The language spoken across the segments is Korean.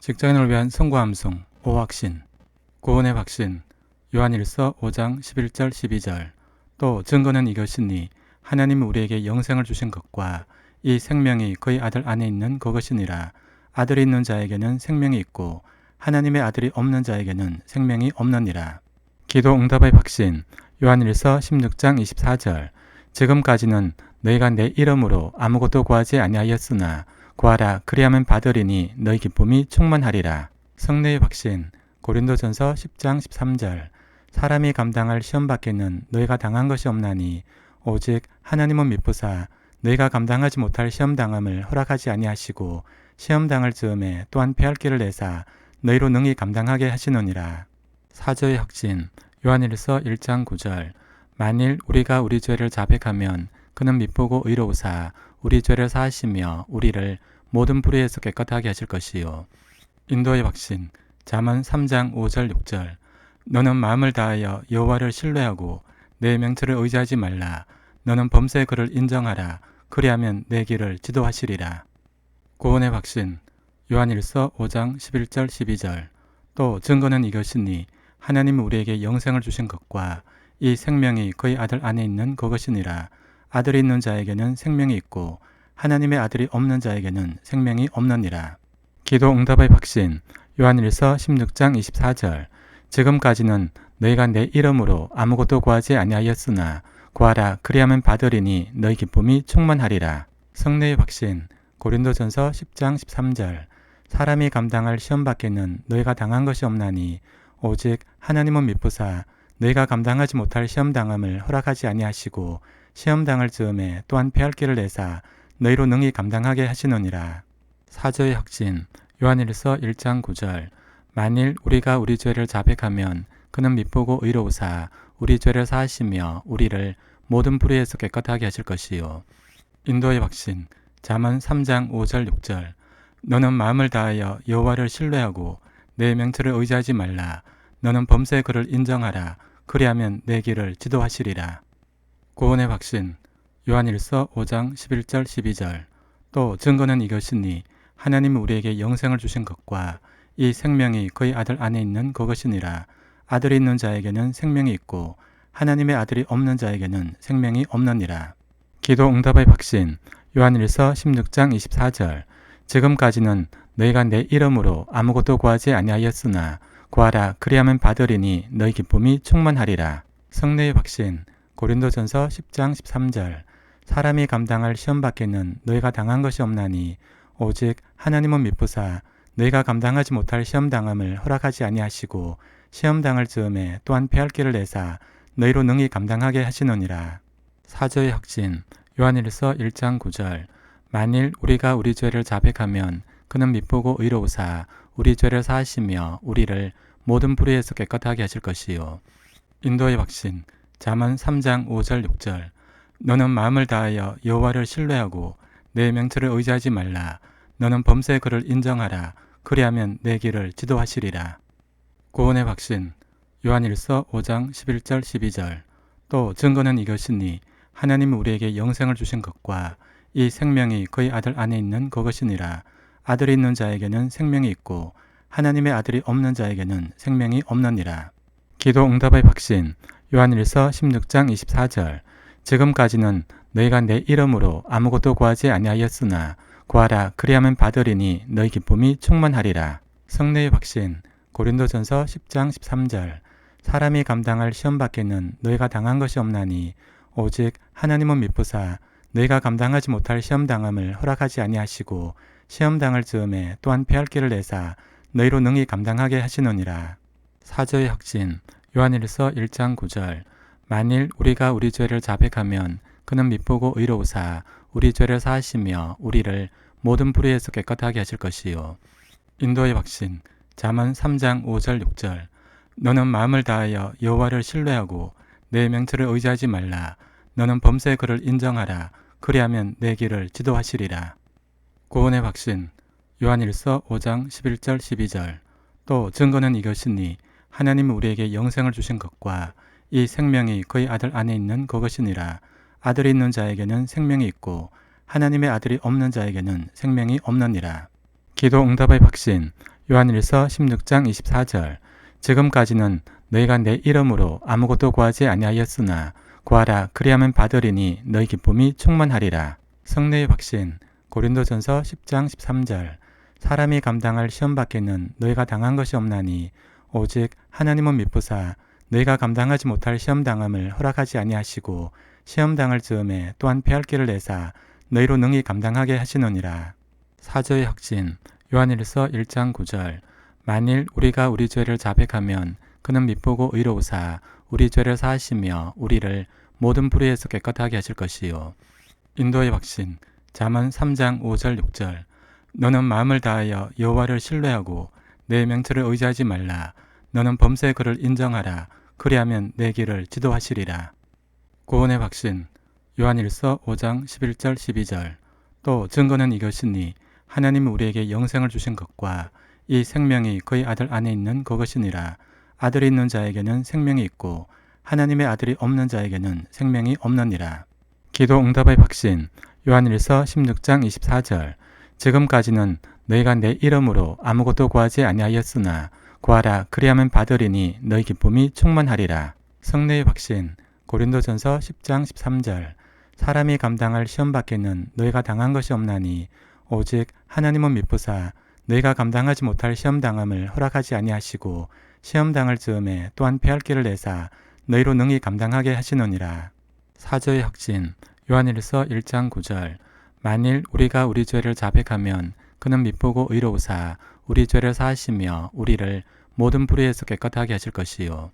직장인을 위한 선구함송 5확신 구원의 확신 요한일서 5장 11절 12절 또 증거는 이것이니 하나님이 우리에게 영생을 주신 것과 이 생명이 그의 아들 안에 있는 그것이니라. 아들이 있는 자에게는 생명이 있고 하나님의 아들이 없는 자에게는 생명이 없느니라. 기도 응답의 확신 요한일서 16장 24절 지금까지는 너희가 내 이름으로 아무것도 구하지 아니하였으나 구하라 그리하면 받으리니 너희 기쁨이 충만하리라. 성례의 확신 고린도전서 10장 13절 사람이 감당할 시험 밖에는 너희가 당한 것이 없나니 오직 하나님은 미쁘사 너희가 감당하지 못할 시험 당함을 허락하지 아니하시고 시험 당할 즈음에 또한 패할 길을 내사 너희로 능히 감당하게 하시느니라. 사저의 확신 요한일서 1장 9절 만일 우리가 우리 죄를 자백하면 그는 미쁘고 의로우사 우리 죄를 사하시며 우리를 모든 불의에서 깨끗하게 하실 것이요. 인도의 확신 잠언 3장 5절 6절 너는 마음을 다하여 여호와를 신뢰하고 내 명철을 의지하지 말라. 너는 범죄의 그를 인정하라. 그리하면 내 길을 지도하시리라. 구원의 확신 요한일서 5장 11절 12절 또 증거는 이것이니 하나님이 우리에게 영생을 주신 것과 이 생명이 그의 아들 안에 있는 그것이니라. 아들이 있는 자에게는 생명이 있고 하나님의 아들이 없는 자에게는 생명이 없느니라. 기도 응답의 확신 요한일서 16장 24절 지금까지는 너희가 내 이름으로 아무것도 구하지 아니하였으나 구하라 그리하면 받으리니 너희 기쁨이 충만하리라. 성례의 확신 고린도전서 10장 13절 사람이 감당할 시험 밖에는 너희가 당한 것이 없나니 오직 하나님은 미쁘사 너희가 감당하지 못할 시험 당함을 허락하지 아니하시고 시험 당할 즈음에 또한 패할 길을 내사 너희로 능히 감당하게 하시느니라. 사저의 확신 요한일서 1장 9절 만일 우리가 우리 죄를 자백하면 그는 미쁘고 의로우사 우리 죄를 사하시며 우리를 모든 불의에서 깨끗하게 하실 것이요. 인도의 확신 잠언 3장 5절 6절 너는 마음을 다하여 여호와를 신뢰하고 내 명철을 의지하지 말라. 너는 범죄의 그를 인정하라. 그리하면 내 길을 지도하시리라. 구원의 확신 요한일서 5장 11절 12절 또 증거는 이것이니 하나님이 우리에게 영생을 주신 것과 이 생명이 그의 아들 안에 있는 그것이니라. 아들이 있는 자에게는 생명이 있고 하나님의 아들이 없는 자에게는 생명이 없느니라. 기도 응답의 확신 요한일서 16장 24절 지금까지는 너희가 내 이름으로 아무것도 구하지 아니하였으나 구하라 그리하면 받으리니 너희 기쁨이 충만하리라. 성례의 확신 고린도전서 10장 13절 사람이 감당할 시험 밖에는 너희가 당한 것이 없나니 오직 하나님은 미쁘사 너희가 감당하지 못할 시험 당함을 허락하지 아니하시고 시험 당할 즈음에 또한 패할 길을 내사 너희로 능히 감당하게 하시느니라. 사저의 확신 요한일서 1장 9절 만일 우리가 우리 죄를 자백하면 그는 미쁘고 의로우사 우리 죄를 사하시며 우리를 모든 불의에서 깨끗하게 하실 것이요. 인도의 확신 잠언 3장 5절 6절 너는 마음을 다하여 여호와를 신뢰하고 내 명철을 의지하지 말라. 너는 범죄의 그를 인정하라. 그리하면 내 길을 지도하시리라. 구원의 확신 요한일서 5장 11절 12절 또 증거는 이것이니 하나님이 우리에게 영생을 주신 것과 이 생명이 그의 아들 안에 있는 그것이니라. 아들이 있는 자에게는 생명이 있고 하나님의 아들이 없는 자에게는 생명이 없느니라. 기도 응답의 확신 요한일서 16장 24절 지금까지는 너희가 내 이름으로 아무것도 구하지 아니하였으나 구하라 그리하면 받으리니 너희 기쁨이 충만하리라. 성례의 확신 고린도전서 10장 13절 사람이 감당할 시험 밖에는 너희가 당한 것이 없나니 오직 하나님은 미쁘사 너희가 감당하지 못할 시험 당함을 허락하지 아니하시고 시험 당할 즈음에 또한 패할 길을 내사 너희로 능히 감당하게 하시느니라. 사저의 확신 요한일서 1장 9절 만일 우리가 우리 죄를 자백하면 그는 미쁘고 의로우사 우리 죄를 사하시며 우리를 모든 불의에서 깨끗하게 하실 것이요. 인도의 확신 잠언 3장 5절 6절 너는 마음을 다하여 여호와를 신뢰하고 내 명철을 의지하지 말라. 너는 범죄의 그를 인정하라. 그리하면 내 길을 지도하시리라. 구원의 확신 요한일서 5장 11절 12절 또 증거는 이것이니 하나님이 우리에게 영생을 주신 것과 이 생명이 그의 아들 안에 있는 그것이니라. 아들이 있는 자에게는 생명이 있고 하나님의 아들이 없는 자에게는 생명이 없느니라. 기도 응답의 확신 요한일서 16장 24절 지금까지는 너희가 내 이름으로 아무것도 구하지 아니하였으나 구하라 그리하면 받으리니 너희 기쁨이 충만하리라. 성례의 확신 고린도전서 10장 13절 사람이 감당할 시험 밖에는 너희가 당한 것이 없나니 오직 하나님은 미쁘사 너희가 감당하지 못할 시험 당함을 허락하지 아니하시고 시험 당할 즈음에 또한 패할 길을 내사 너희로 능히 감당하게 하시느니라. 사저의 확신 요한일서 1장 9절 만일 우리가 우리 죄를 자백하면 그는 미쁘고 의로우사 우리 죄를 사하시며 우리를 모든 불의에서 깨끗하게 하실 것이요. 인도의 확신 잠언 3장 5절 6절 너는 마음을 다하여 여호와를 신뢰하고 내 명철을 의지하지 말라. 너는 범죄의 그를 인정하라. 그리하면 내 길을 지도하시리라. 구원의 확신 요한일서 5장 11절 12절 또 증거는 이것이니 하나님이 우리에게 영생을 주신 것과 이 생명이 그의 아들 안에 있는 그것이니라. 아들이 있는 자에게는 생명이 있고 하나님의 아들이 없는 자에게는 생명이 없느니라. 기도 응답의 확신 요한일서 16장 24절 지금까지는 너희가 내 이름으로 아무것도 구하지 아니하였으나 구하라 그리하면 받으리니 너희 기쁨이 충만하리라. 성례의 확신 고린도전서 10장 13절 사람이 감당할 시험 밖에는 너희가 당한 것이 없나니 오직 하나님은 미쁘사 너희가 감당하지 못할 시험 당함을 허락하지 아니하시고 시험 당할 즈음에 또한 패할 길을 내사 너희로 능히 감당하게 하시느니라. 사저의 확신 요한일서 1장 9절 만일 우리가 우리 죄를 자백하면 그는 미쁘고 의로우사 우리 죄를 사하시며 우리를 모든 불의에서 깨끗하게 하실 것이요.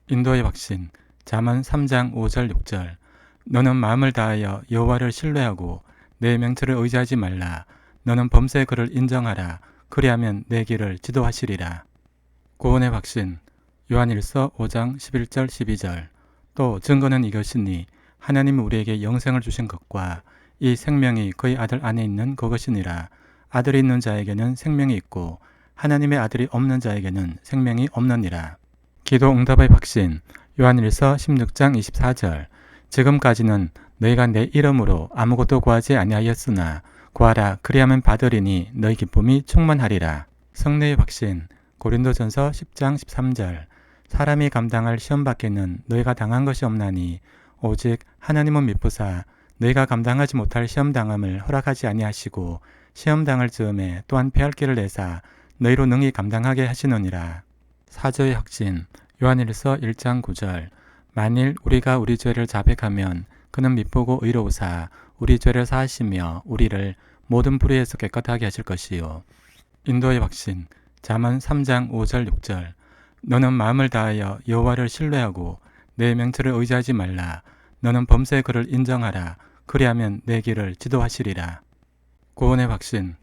인도의 확신 잠언 3장 5절 6절 너는 마음을 다하여 여호와를 신뢰하고 내 명철을 의지하지 말라. 너는 범죄의 그를 인정하라. 그리하면 내 길을 지도하시리라. 구원의 확신 요한일서 5장 11절 12절 또 증거는 이것이니 하나님이 우리에게 영생을 주신 것과 이 생명이 그의 아들 안에 있는 그것이니라. 아들이 있는 자에게는 생명이 있고 하나님의 아들이 없는 자에게는 생명이 없느니라. 기도 응답의 확신 요한일서 16장 24절 지금까지는 너희가 내 이름으로 아무것도 구하지 아니하였으나 구하라 그리하면 받으리니 너희 기쁨이 충만하리라. 성례의 확신 고린도전서 10장 13절 사람이 감당할 시험 밖에는 너희가 당한 것이 없나니 오직 하나님은 미쁘사 너희가 감당하지 못할 시험 당함을 허락하지 아니하시고 시험 당할 즈음에 또한 패할 길을 내사 너희로 능히 감당하게 하시느니라. 사저의 확신 요한일서 1장 9절 만일 우리가 우리 죄를 자백하면 그는 미쁘고 의로우사 우리 죄를 사하시며 우리를 모든 불의에서 깨끗하게 하실 것이요. 인도의 확신 잠언 3장 5절 6절 너는 마음을 다하여 여호와를 신뢰하고 내 명철을 의지하지 말라. 너는 범죄의 그를 인정하라. 그리하면 내 길을 지도하시리라. 구원의 확신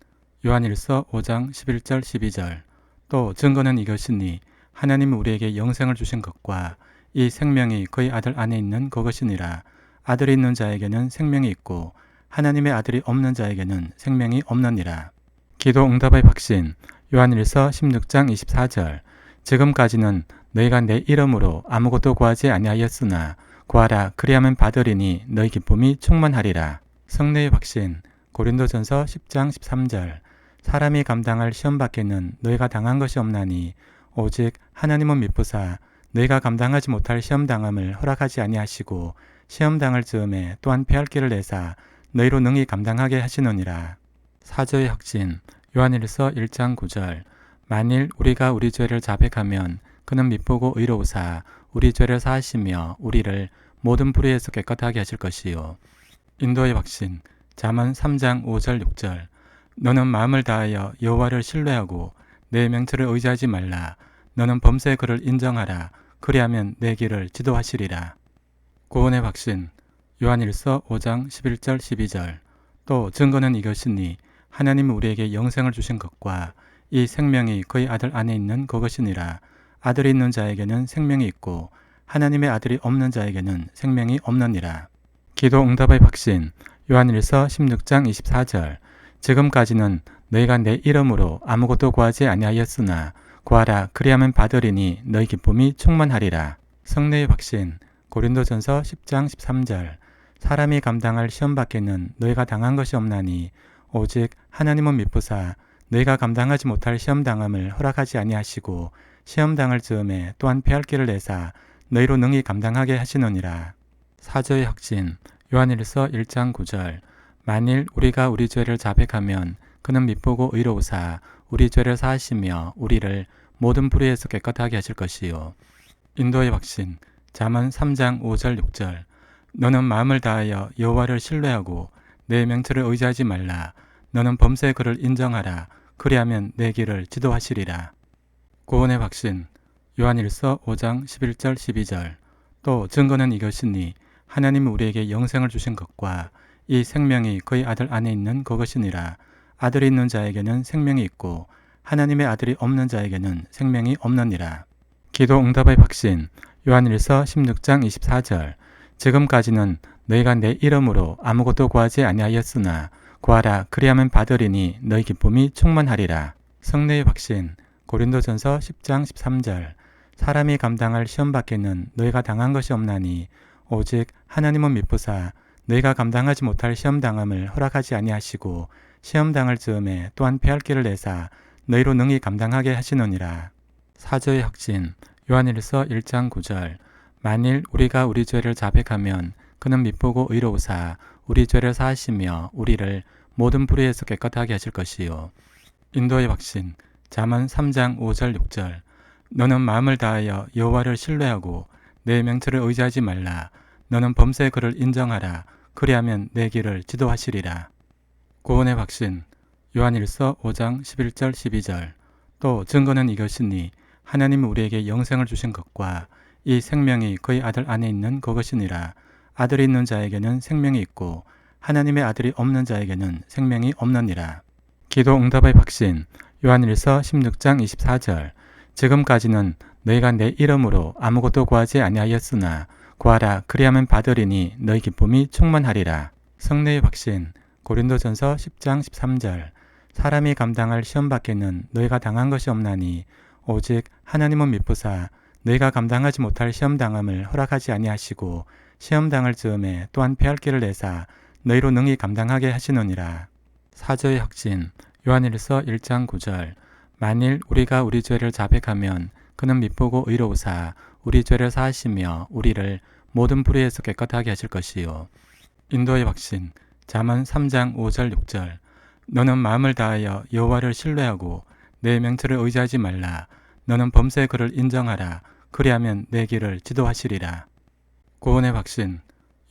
요한일서 5장 11절 12절 또 증거는 이것이니 하나님이 우리에게 영생을 주신 것과 이 생명이 그의 아들 안에 있는 그것이니라. 아들이 있는 자에게는 생명이 있고 하나님의 아들이 없는 자에게는 생명이 없느니라. 기도 응답의 확신 요한일서 16장 24절 지금까지는 너희가 내 이름으로 아무것도 구하지 아니하였으나 구하라 그리하면 받으리니 너희 기쁨이 충만하리라. 성례의 확신 고린도전서 10장 13절 사람이 감당할 시험 밖에는 너희가 당한 것이 없나니 오직 하나님은 미쁘사 너희가 감당하지 못할 시험 당함을 허락하지 아니하시고 시험 당할 즈음에 또한 패할 길을 내사 너희로 능히 감당하게 하시느니라. 사저의 확신 요한일서 1장 9절 만일 우리가 우리 죄를 자백하면 그는 미쁘고 의로우사 우리 죄를 사하시며 우리를 모든 불의에서 깨끗하게 하실 것이요. 인도의 확신 잠언 3장 5절 6절 너는 마음을 다하여 여호와를 신뢰하고 내 명철을 의지하지 말라. 너는 범죄의 그를 인정하라. 그리하면 내 길을 지도하시리라. 구원의 확신 요한일서 5장 11절 12절 또 증거는 이것이니 하나님이 우리에게 영생을 주신 것과 이 생명이 그의 아들 안에 있는 그것이니라. 아들이 있는 자에게는 생명이 있고 하나님의 아들이 없는 자에게는 생명이 없느니라. 기도 응답의 확신 요한일서 16장 24절 지금까지는 너희가 내 이름으로 아무것도 구하지 아니하였으나 구하라 그리하면 받으리니 너희 기쁨이 충만하리라. 성례의 확신 고린도전서 10장 13절 사람이 감당할 시험 밖에는 너희가 당한 것이 없나니 오직 하나님은 미쁘사 너희가 감당하지 못할 시험당함을 허락하지 아니하시고 시험당할 즈음에 또한 패할 길을 내사 너희로 능히 감당하게 하시느니라. 사조의 확신. 요한일서 1장 9절. 만일 우리가 우리 죄를 자백하면 그는 밉보고 의로우사 우리 죄를 사하시며 우리를 모든 불의에서 깨끗하게 하실 것이요. 인도의 확신. 잠언 3장 5절 6절. 너는 마음을 다하여 여호와를 신뢰하고 내 명철을 의지하지 말라. 너는 범죄의 그를 인정하라. 그리하면 내 길을 지도하시리라. 구원의 확신. 요한일서 5장 11절 12절. 또 증거는 이것이니 하나님이 우리에게 영생을 주신 것과 이 생명이 그의 아들 안에 있는 그것이니라. 아들이 있는 자에게는 생명이 있고 하나님의 아들이 없는 자에게는 생명이 없느니라. 기도 응답의 확신. 요한일서 16장 24절. 지금까지는 너희가 내 이름으로 아무것도 구하지 아니하였으나 구하라 그리하면 받으리니 너희 기쁨이 충만하리라. 성례의 확신. 고린도전서 10장 13절. 사람이 감당할 시험 밖에는 너희가 당한 것이 없나니 오직 하나님은 미쁘사 너희가 감당하지 못할 시험당함을 허락하지 아니하시고 시험당할 즈음에 또한 패할 길을 내사 너희로 능히 감당하게 하시느니라. 사조의 확신. 요한일서 1장 9절. 만일 우리가 우리 죄를 자백하면 그는 밉보고 의로우사 우리 죄를 사하시며 우리를 모든 불의에서 깨끗하게 하실 것이요. 인도의 확신. 잠언 3장 5절 6절. 너는 마음을 다하여 여호와를 신뢰하고 내 명철을 의지하지 말라. 너는 범죄의 그를 인정하라. 그리하면 내 길을 지도하시리라. 구원의 확신. 요한일서 5장 11절 12절. 또 증거는 이것이니 하나님이 우리에게 영생을 주신 것과 이 생명이 그의 아들 안에 있는 그것이니라. 아들이 있는 자에게는 생명이 있고 하나님의 아들이 없는 자에게는 생명이 없느니라. 기도 응답의 확신. 요한일서 16장 24절. 지금까지는 너희가 내 이름으로 아무것도 구하지 아니하였으나 구하라 그리하면 받으리니 너희 기쁨이 충만하리라. 성례의 확신. 고린도전서 10장 13절. 사람이 감당할 시험 밖에는 너희가 당한 것이 없나니 오직 하나님은 미쁘사 너희가 감당하지 못할 시험당함을 허락하지 아니하시고 시험당할 즈음에 또한 패할 길을 내사 너희로 능히 감당하게 하시느니라. 사조의 확신. 요한일서 1장 9절. 만일 우리가 우리 죄를 자백하면 그는 밉보고 의로우사 우리 죄를 사하시며 우리를 모든 불의에서 깨끗하게 하실 것이요. 인도의 확신. 잠언 3장 5절 6절. 너는 마음을 다하여 여호와를 신뢰하고 내 명철을 의지하지 말라. 너는 범죄의 그를 인정하라. 그리하면 내 길을 지도하시리라. 구원의 확신.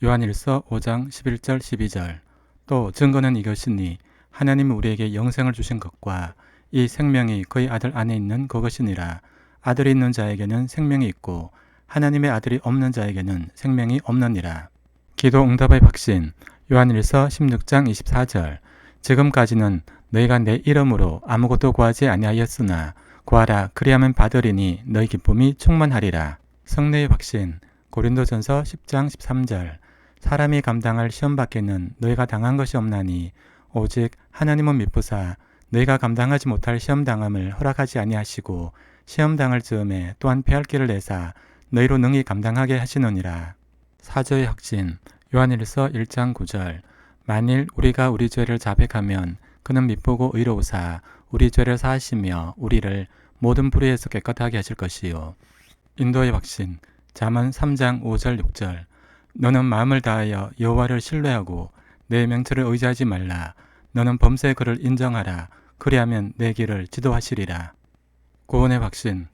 요한일서 5장 11절 12절. 또 증거는 이것이니 하나님이 우리에게 영생을 주신 것과 이 생명이 그의 아들 안에 있는 그것이니라. 아들이 있는 자에게는 생명이 있고 하나님의 아들이 없는 자에게는 생명이 없느니라. 기도 응답의 확신. 요한일서 16장 24절. 지금까지는 너희가 내 이름으로 아무것도 구하지 아니하였으나 구하라 그리하면 받으리니 너희 기쁨이 충만하리라. 성례의 확신. 고린도전서 10장 13절. 사람이 감당할 시험 밖에는 너희가 당한 것이 없나니 오직 하나님은 미쁘사 너희가 감당하지 못할 시험당함을 허락하지 아니하시고 시험당할 즈음에 또한 패할 길을 내사 너희로 능히 감당하게 하시느니라. 사조의 확신. 요한일서 1장 9절. 만일 우리가 우리 죄를 자백하면 그는 밉보고 의로우사 우리 죄를 사하시며 우리를 모든 불의에서 깨끗하게 하실 것이요. 인도의 확신. 잠언 3장 5절 6절. 너는 마음을 다하여 여호와를 신뢰하고 내 명철을 의지하지 말라. 너는 범죄의 그를 인정하라. 그리하면 내 길을 지도하시리라. 구원의 확신.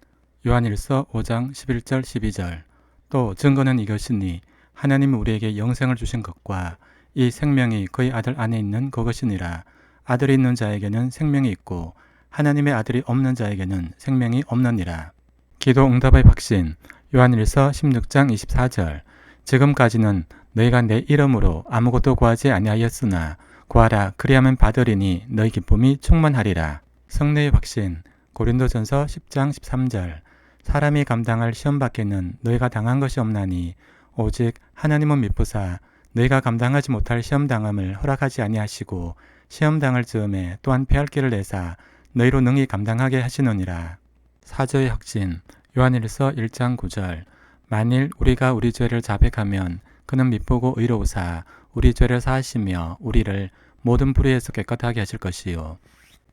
요한일서 5장 11절 12절. 또 증거는 이것이니 하나님이 우리에게 영생을 주신 것과 이 생명이 그의 아들 안에 있는 그것이니라. 아들이 있는 자에게는 생명이 있고 하나님의 아들이 없는 자에게는 생명이 없느니라. 기도 응답의 확신. 요한일서 16장 24절. 지금까지는 너희가 내 이름으로 아무것도 구하지 아니하였으나 구하라 그리하면 받으리니 너희 기쁨이 충만하리라. 성례의 확신. 고린도전서 10장 13절. 사람이 감당할 시험 밖에는 너희가 당한 것이 없나니 오직 하나님은 미쁘사 너희가 감당하지 못할 시험당함을 허락하지 아니하시고 시험당할 즈음에 또한 패할 길을 내사 너희로 능히 감당하게 하시느니라. 사조의 확신. 요한일서 1장 9절. 만일 우리가 우리 죄를 자백하면 그는 밉보고 의로우사 우리 죄를 사하시며 우리를 모든 불의에서 깨끗하게 하실 것이요.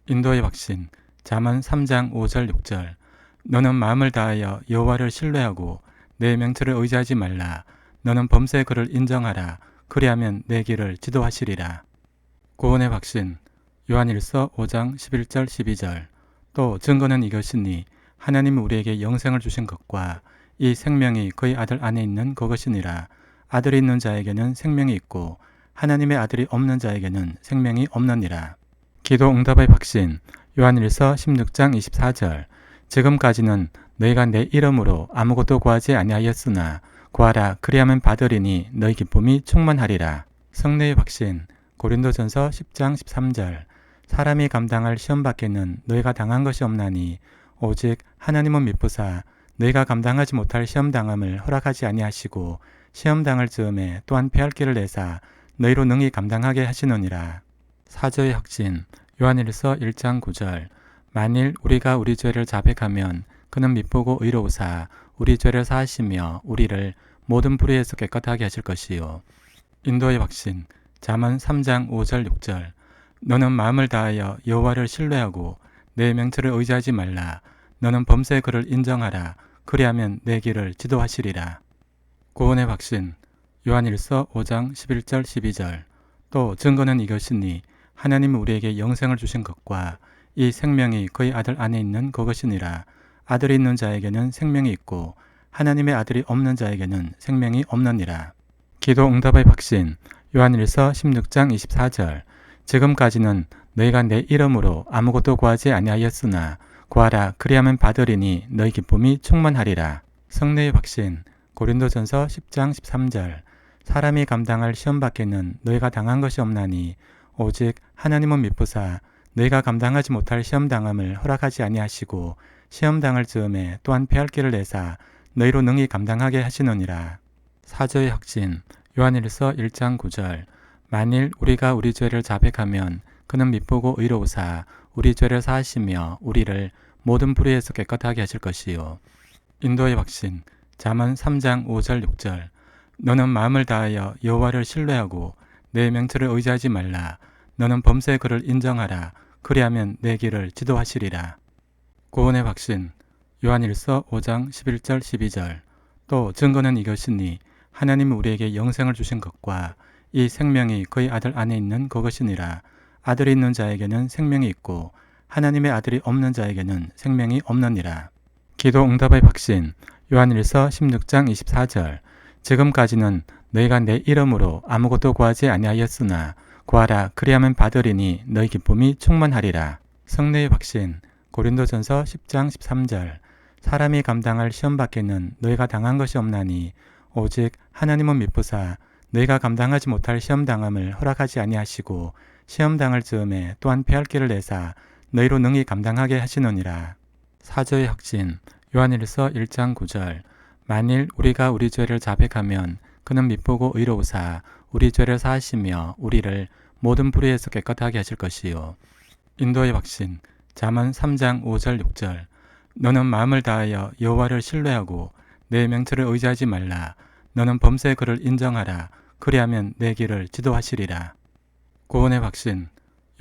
인도의 확신 잠언 3장 5절 6절 너는 마음을 다하여 여호와를 신뢰하고 내 명철을 의지하지 말라. 너는 범사의 그를 인정하라. 그리하면 내 길을 지도하시리라. 구원의 확신 요한일서 5장 11절 12절 또 증거는 이것이니 하나님은 우리에게 영생을 주신 것과 이 생명이 그의 아들 안에 있는 그것이니라. 아들이 있는 자에게는 생명이 있고 하나님의 아들이 없는 자에게는 생명이 없느니라. 기도 응답의 확신 요한일서 16장 24절 지금까지는 너희가 내 이름으로 아무것도 구하지 아니하였으나 구하라 그리하면 받으리니 너희 기쁨이 충만하리라. 성례의 확신 고린도전서 10장 13절 사람이 감당할 시험 밖에는 너희가 당한 것이 없나니 오직 하나님은 미쁘사 너희가 감당하지 못할 시험 당함을 허락하지 아니하시고 시험 당할 즈음에 또한 패할 길을 내사 너희로 능히 감당하게 하시느니라. 사저의 확신 요한일서 1장 9절 만일 우리가 우리 죄를 자백하면 그는 미쁘고 의로우사 우리 죄를 사하시며 우리를 모든 불의에서 깨끗하게 하실 것이요. 인도의 확신 잠언 3장 5절 6절 너는 마음을 다하여 여호와를 신뢰하고 내 명철을 의지하지 말라. 너는 범사의 그를 인정하라. 그리하면 내 길을 지도하시리라. 구원의 확신 요한일서 5장 11절 12절 또 증거는 이것이니 하나님은 우리에게 영생을 주신 것과 이 생명이 그의 아들 안에 있는 그것이니라. 아들이 있는 자에게는 생명이 있고 하나님의 아들이 없는 자에게는 생명이 없느니라. 기도 응답의 확신 요한일서 16장 24절 지금까지는 너희가 내 이름으로 아무것도 구하지 아니하였으나 구하라 그리하면 받으리니 너희 기쁨이 충만하리라. 성례의 확신 고린도전서 10장 13절 사람이 감당할 시험 밖에는 너희가 당한 것이 없나니 오직 하나님은 미쁘사 너희가 감당하지 못할 시험 당함을 허락하지 아니하시고 시험 당할 즈음에 또한 패할 길을 내사 너희로 능히 감당하게 하시느니라. 사저의 확신 요한일서 1장 9절 만일 우리가 우리 죄를 자백하면 그는 미쁘고 의로우사 우리 죄를 사하시며 우리를 모든 불의에서 깨끗하게 하실 것이요. 인도의 확신 잠언 3장 5절 6절 너는 마음을 다하여 여호와를 신뢰하고 내 명철을 의지하지 말라. 너는 범사의 그를 인정하라. 그리하면 내 길을 지도하시리라. 구원의 확신 요한일서 5장 11절 12절 또 증거는 이것이니 하나님은 우리에게 영생을 주신 것과 이 생명이 그의 아들 안에 있는 그것이니라. 아들이 있는 자에게는 생명이 있고 하나님의 아들이 없는 자에게는 생명이 없느니라. 기도 응답의 확신 요한일서 16장 24절 지금까지는 너희가 내 이름으로 아무것도 구하지 아니하였으나 구하라 그리하면 받으리니 너희 기쁨이 충만하리라. 성례의 확신 고린도전서 10장 13절 사람이 감당할 시험 밖에는 너희가 당한 것이 없나니 오직 하나님은 미쁘사 너희가 감당하지 못할 시험 당함을 허락하지 아니하시고 시험 당할 즈음에 또한 패할 길을 내사 너희로 능히 감당하게 하시느니라. 사저의 확신 요한일서 1장 9절 만일 우리가 우리 죄를 자백하면 그는 미쁘고 의로우사 우리 죄를 사하시며 우리를 모든 불의에서 깨끗하게 하실 것이요. 인도의 확신 잠언 3장 5절 6절 너는 마음을 다하여 여호와를 신뢰하고 내 명철을 의지하지 말라. 너는 범사의 그를 인정하라. 그리하면 내 길을 지도하시리라. 구원의 확신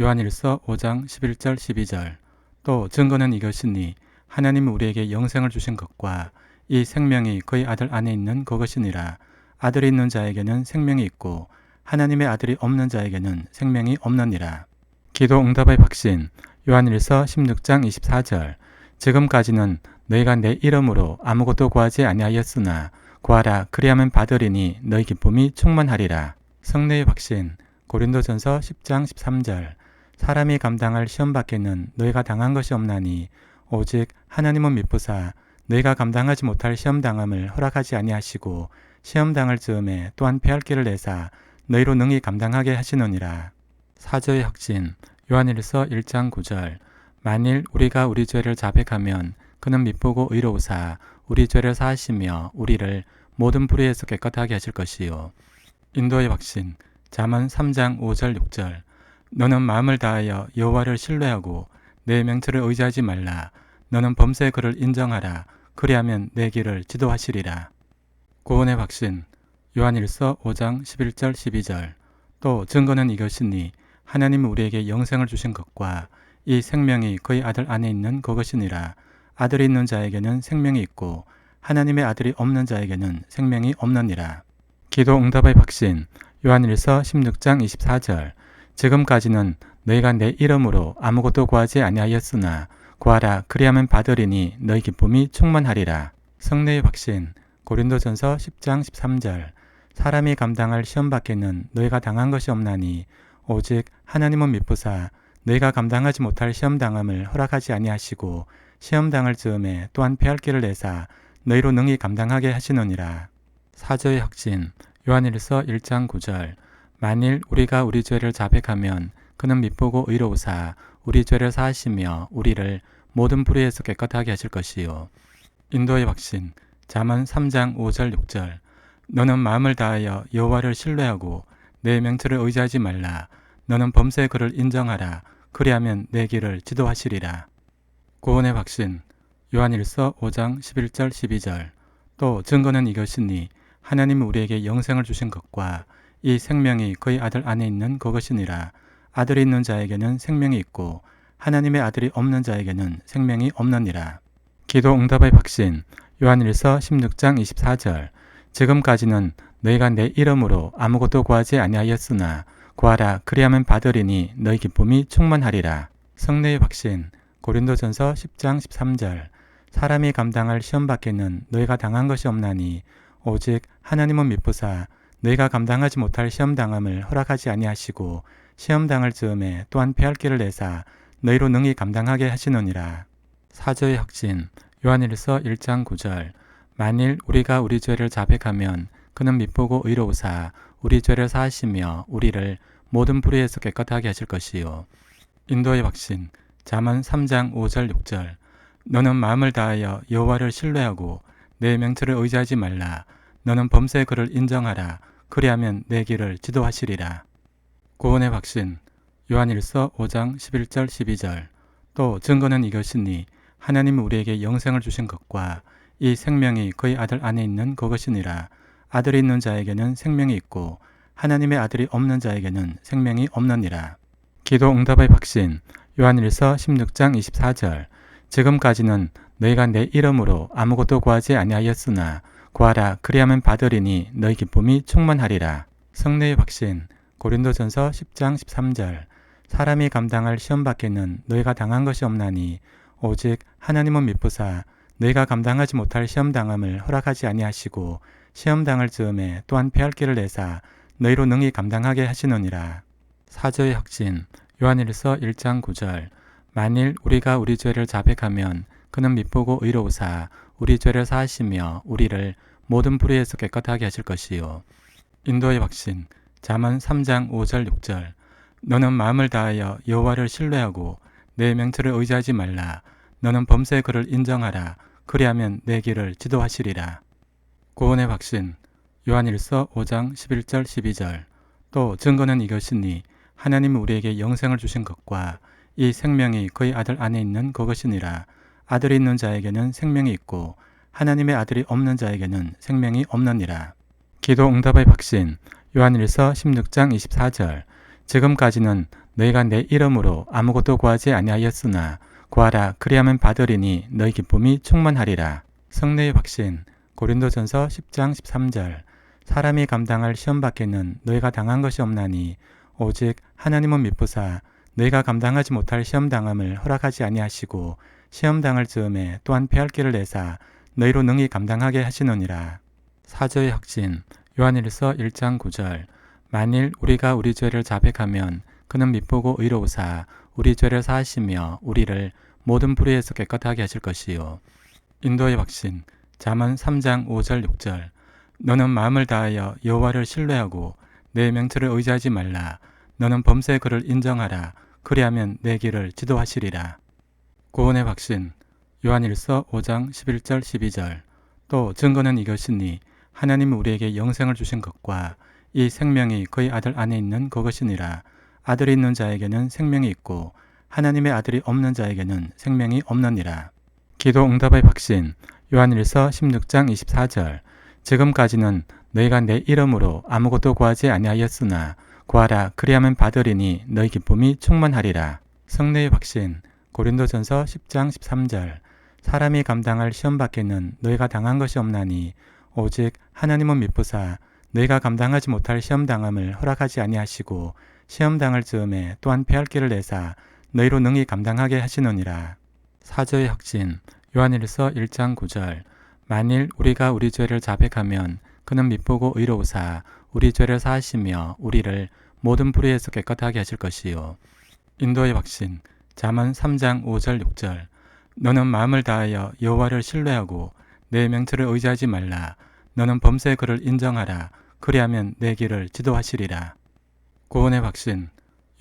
요한일서 5장 11절 12절 또 증거는 이것이니 하나님은 우리에게 영생을 주신 것과 이 생명이 그의 아들 안에 있는 그것이니라. 아들이 있는 자에게는 생명이 있고 하나님의 아들이 없는 자에게는 생명이 없느니라. 기도 응답의 확신 요한일서 16장 24절 지금까지는 너희가 내 이름으로 아무것도 구하지 아니하였으나 구하라 그리하면 받으리니 너희 기쁨이 충만하리라. 성례의 확신 고린도전서 10장 13절 사람이 감당할 시험 밖에는 너희가 당한 것이 없나니 오직 하나님은 미쁘사 너희가 감당하지 못할 시험 당함을 허락하지 아니하시고 시험 당할 즈음에 또한 패할 길을 내사 너희로 능히 감당하게 하시느니라. 사저의 확신 요한일서 1장 9절 만일 우리가 우리 죄를 자백하면 그는 미쁘고 의로우사 우리 죄를 사하시며 우리를 모든 불의에서 깨끗하게 하실 것이요. 인도의 확신 잠언 3장 5절 6절 너는 마음을 다하여 여호와를 신뢰하고 내 명철을 의지하지 말라. 너는 범사의 그를 인정하라. 그리하면 내 길을 지도하시리라. 구원의 확신 요한일서 5장 11절 12절 또 증거는 이것이니 하나님은 우리에게 영생을 주신 것과 이 생명이 그의 아들 안에 있는 그것이니라. 아들이 있는 자에게는 생명이 있고 하나님의 아들이 없는 자에게는 생명이 없느니라. 기도 응답의 확신. 요한일서 16장 24절. 지금까지는 너희가 내 이름으로 아무것도 구하지 아니하였으나 구하라 그리하면 받으리니 너희 기쁨이 충만하리라. 성례의 확신. 고린도전서 10장 13절. 사람이 감당할 시험 밖에는 너희가 당한 것이 없나니 오직 하나님은 미쁘사 너희가 감당하지 못할 시험 당함을 허락하지 아니하시고 시험 당할 즈음에 또한 패할 길을 내사 너희로 능히 감당하게 하시느니라. 사저의 확신. 요한일서 1장 9절. 만일 우리가 우리 죄를 자백하면 그는 미쁘고 의로우사 우리 죄를 사하시며 우리를 모든 불의에서 깨끗하게 하실 것이요. 인도의 확신. 잠언 3장 5절 6절. 너는 마음을 다하여 여호와를 신뢰하고 내 명철을 의지하지 말라. 너는 범죄의 그를 인정하라. 그리하면 내 길을 지도하시리라. 구원의 확신. 요한일서 5장 11절 12절. 또 증거는 이것이니 하나님이 우리에게 영생을 주신 것과 이 생명이 그의 아들 안에 있는 그것이니라. 아들이 있는 자에게는 생명이 있고 하나님의 아들이 없는 자에게는 생명이 없느니라. 기도 응답의 확신. 요한일서 16장 24절. 지금까지는 너희가 내 이름으로 아무것도 구하지 아니하였으나 구하라 그리하면 받으리니 너희 기쁨이 충만하리라. 성례의 확신. 고린도전서 10장 13절. 사람이 감당할 시험 밖에는 너희가 당한 것이 없나니 오직 하나님은 미쁘사 너희가 감당하지 못할 시험 당함을 허락하지 아니하시고 시험 당할 즈음에 또한 패할 길을 내사 너희로 능히 감당하게 하시느니라. 사저의 확신. 요한일서 1장 9절. 만일 우리가 우리 죄를 자백하면 그는 미쁘고 의로우사 우리 죄를 사하시며 우리를 모든 불의에서 깨끗하게 하실 것이요. 인도의 확신. 잠언 3장 5절 6절. 너는 마음을 다하여 여호와를 신뢰하고 내 명철을 의지하지 말라. 너는 범죄의 그를 인정하라. 그리하면 내 길을 지도하시리라. 구원의 확신. 요한일서 5장 11절 12절. 또 증거는 이것이니 하나님이 우리에게 영생을 주신 것과 이 생명이 그의 아들 안에 있는 그것이니라. 아들이 있는 자에게는 생명이 있고 하나님의 아들이 없는 자에게는 생명이 없느니라. 기도 응답의 확신. 요한일서 16장 24절. 지금까지는 너희가 내 이름으로 아무것도 구하지 아니하였으나 구하라 그리하면 받으리니 너희 기쁨이 충만하리라. 성례의 확신. 고린도전서 10장 13절. 사람이 감당할 시험 밖에는 너희가 당한 것이 없나니 오직 하나님은 미쁘사 너희가 감당하지 못할 시험 당함을 허락하지 아니하시고 시험 당할 즈음에 또한 패할 길을 내사 너희로 능히 감당하게 하시느니라. 사저의 확신. 요한일서 1장 9절. 만일 우리가 우리 죄를 자백하면 그는 미쁘고 의로우사 우리 죄를 사하시며 우리를 모든 불의에서 깨끗하게 하실 것이요. 인도의 확신. 잠언 3장 5절 6절. 너는 마음을 다하여 여호와를 신뢰하고 내 명철을 의지하지 말라. 너는 범죄의 그를 인정하라. 그리하면 내 길을 지도하시리라. 구원의 확신. 요한일서 5장 11절 12절. 또 증거는 이것이니 하나님이 우리에게 영생을 주신 것과 이 생명이 그의 아들 안에 있는 그것이니라. 아들이 있는 자에게는 생명이 있고 하나님의 아들이 없는 자에게는 생명이 없느니라. 기도 응답의 확신. 요한일서 16장 24절. 지금까지는 너희가 내 이름으로 아무것도 구하지 아니하였으나 구하라 그리하면 받으리니 너희 기쁨이 충만하리라. 성례의 확신. 고린도전서 10장 13절. 사람이 감당할 시험 밖에는 너희가 당한 것이 없나니 오직 하나님은 미쁘사 너희가 감당하지 못할 시험 당함을 허락하지 아니하시고 시험 당할 즈음에 또한 패할 길을 내사 너희로 능히 감당하게 하시느니라. 사저의 확신. 요한일서 1장 9절. 만일 우리가 우리 죄를 자백하면 그는 미쁘고 의로우사 우리 죄를 사하시며 우리를 모든 불의에서 깨끗하게 하실 것이요. 인도의 확신. 잠언 3장 5절 6절. 너는 마음을 다하여 여호와를 신뢰하고 내 명철을 의지하지 말라. 너는 범죄의 그를 인정하라. 그리하면 내 길을 지도하시리라. 구원의 확신. 요한일서 5장 11절 12절. 또 증거는 이것이니 하나님이 우리에게 영생을 주신 것과 이 생명이 그의 아들 안에 있는 그것이니라. 아들이 있는 자에게는 생명이 있고 하나님의 아들이 없는 자에게는 생명이 없느니라. 기도 응답의 확신. 요한일서 16장 24절. 지금까지는 너희가 내 이름으로 아무것도 구하지 아니하였으나 구하라 그리하면 받으리니 너희 기쁨이 충만하리라. 성례의 확신 고린도전서 10장 13절 사람이 감당할 시험 밖에는 너희가 당한 것이 없나니 오직 하나님은 미쁘사 너희가 감당하지 못할 시험 당함을 허락하지 아니하시고 시험 당할 즈음에 또한 패할 길을 내사 너희로 능히 감당하게 하시느니라. 사저의 확신 요한일서 1장 9절 만일 우리가 우리 죄를 자백하면 그는 미쁘고 의로우사 우리 죄를 사하시며 우리를 모든 불의에서 깨끗하게 하실 것이요. 인도의 확신 잠언 3장 5절 6절 너는 마음을 다하여 여호와를 신뢰하고 내 명철을 의지하지 말라. 너는 범죄의 그를 인정하라. 그리하면 내 길을 지도하시리라. 구원의 확신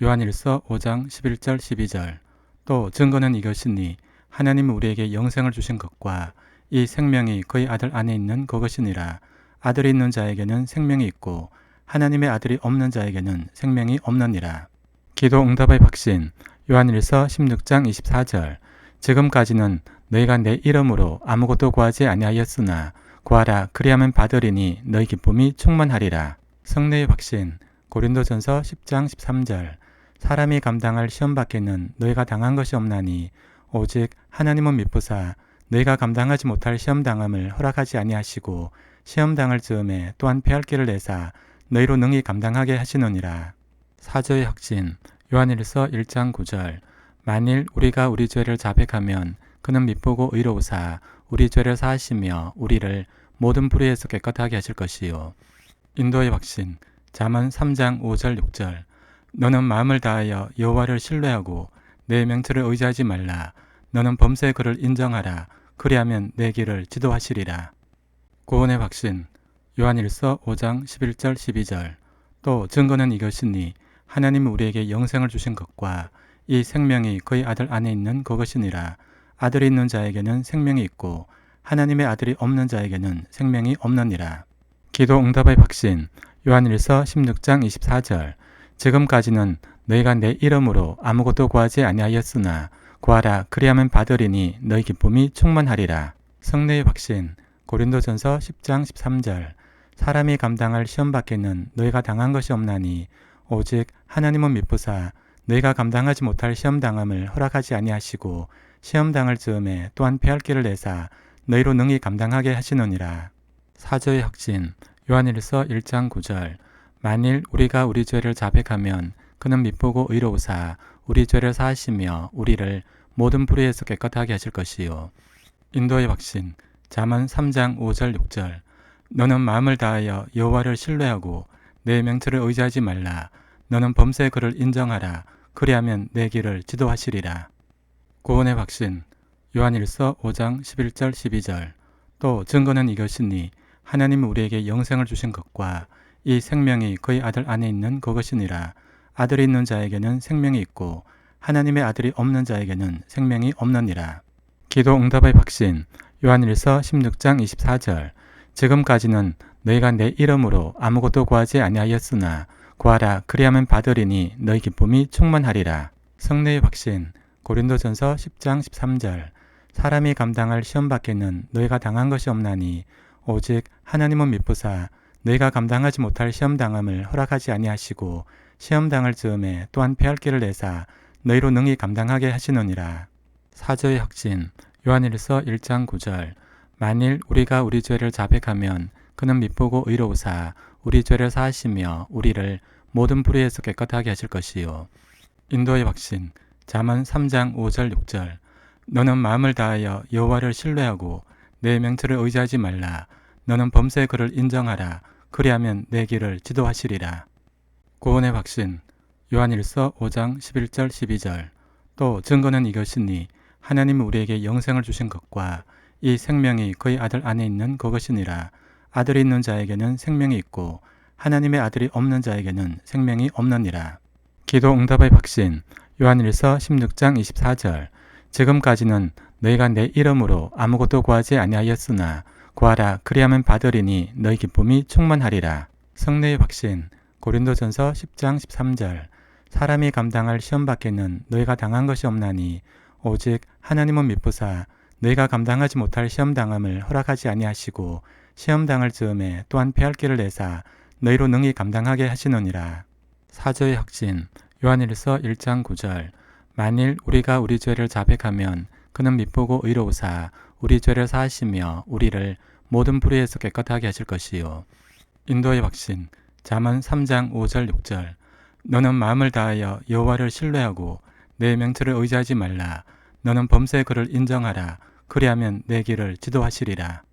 요한일서 5장 11절 12절 또 증거는 이것이니 하나님은 우리에게 영생을 주신 것과 이 생명이 그의 아들 안에 있는 그것이니라. 아들이 있는 자에게는 생명이 있고 하나님의 아들이 없는 자에게는 생명이 없느니라. 기도 응답의 확신 요한일서 16장 24절 지금까지는 너희가 내 이름으로 아무것도 구하지 아니하였으나 구하라 그리하면 받으리니 너희 기쁨이 충만하리라. 성례의 확신 고린도전서 10장 13절 사람이 감당할 시험 밖에는 너희가 당한 것이 없나니 오직 하나님은 미쁘사 너희가 감당하지 못할 시험 당함을 허락하지 아니하시고 시험 당할 즈음에 또한 패할 길을 내사 너희로 능히 감당하게 하시느니라. 사저의 확신 요한일서 1장 9절 만일 우리가 우리 죄를 자백하면 그는 미쁘고 의로우사 우리 죄를 사하시며 우리를 모든 불의에서 깨끗하게 하실 것이요. 인도의 확신 잠언 3장 5절 6절 너는 마음을 다하여 여호와를 신뢰하고 내 명철을 의지하지 말라. 너는 범죄의 그를 인정하라. 그리하면 내 길을 지도하시리라. 구원의 확신 요한일서 5장 11절 12절 또 증거는 이것이니 하나님은 우리에게 영생을 주신 것과 이 생명이 그의 아들 안에 있는 그것이니라. 아들이 있는 자에게는 생명이 있고 하나님의 아들이 없는 자에게는 생명이 없느니라. 기도 응답의 확신 요한일서 16장 24절 지금까지는 너희가 내 이름으로 아무것도 구하지 아니하였으나 구하라 그리하면 받으리니 너희 기쁨이 충만하리라. 성례의 확신 고린도전서 10장 13절 사람이 감당할 시험 밖에는 너희가 당한 것이 없나니 오직 하나님은 미쁘사 너희가 감당하지 못할 시험 당함을 허락하지 아니하시고 시험 당할 즈음에 또한 패할 길을 내사 너희로 능히 감당하게 하시느니라. 사저의 확신 요한일서 1장 9절 만일 우리가 우리 죄를 자백하면 그는 미쁘고 의로우사 우리 죄를 사하시며 우리를 모든 불의에서 깨끗하게 하실 것이요. 인도의 확신 잠언 3장 5절 6절 너는 마음을 다하여 여호와를 신뢰하고 내 명철을 의지하지 말라. 너는 범죄의 그를 인정하라. 그리하면 내 길을 지도하시리라. 구원의 확신 요한일서 5장 11절 12절 또 증거는 이것이니 하나님은 우리에게 영생을 주신 것과 이 생명이 그의 아들 안에 있는 그것이니라. 아들이 있는 자에게는 생명이 있고 하나님의 아들이 없는 자에게는 생명이 없느니라. 기도 응답의 확신 요한일서 16장 24절 지금까지는 너희가 내 이름으로 아무것도 구하지 아니하였으나 구하라 그리하면 받으리니 너희 기쁨이 충만하리라. 성례의 확신 고린도전서 10장 13절 사람이 감당할 시험 밖에는 너희가 당한 것이 없나니 오직 하나님은 미쁘사 너희가 감당하지 못할 시험 당함을 허락하지 아니하시고 시험 당할 즈음에 또한 패할 길을 내사 너희로 능히 감당하게 하시느니라. 사저의 확신 요한일서 1장 9절 만일 우리가 우리 죄를 자백하면 그는 미쁘고 의로우사 우리 죄를 사하시며 우리를 모든 불의에서 깨끗하게 하실 것이요. 인도의 확신 잠언 3장 5절 6절 너는 마음을 다하여 여호와를 신뢰하고 내 명철을 의지하지 말라. 너는 범죄의 그를 인정하라. 그리하면 내 길을 지도하시리라. 구원의 확신 요한일서 5장 11절 12절 또 증거는 이것이니 하나님은 우리에게 영생을 주신 것과 이 생명이 그의 아들 안에 있는 그것이니라. 아들이 있는 자에게는 생명이 있고 하나님의 아들이 없는 자에게는 생명이 없느니라. 기도 응답의 확신 요한일서 16장 24절 지금까지는 너희가 내 이름으로 아무것도 구하지 아니하였으나 구하라 그리하면 받으리니 너희 기쁨이 충만하리라. 성례의 확신 고린도전서 10장 13절 사람이 감당할 시험 밖에는 너희가 당한 것이 없나니 오직 하나님은 미쁘사 너희가 감당하지 못할 시험 당함을 허락하지 아니하시고 시험 당할 즈음에 또한 패할 길을 내사 너희로 능히 감당하게 하시느니라. 사저의 확신 요한일서 1장 9절 만일 우리가 우리 죄를 자백하면 그는 미쁘고 의로우사 우리 죄를 사하시며 우리를 모든 불의에서 깨끗하게 하실 것이요. 인도의 확신 잠언 3장 5절 6절 너는 마음을 다하여 여호와를 신뢰하고 내 명철을 의지하지 말라. 너는 범죄의 그를 인정하라. 그리하면 내 길을 지도하시리라.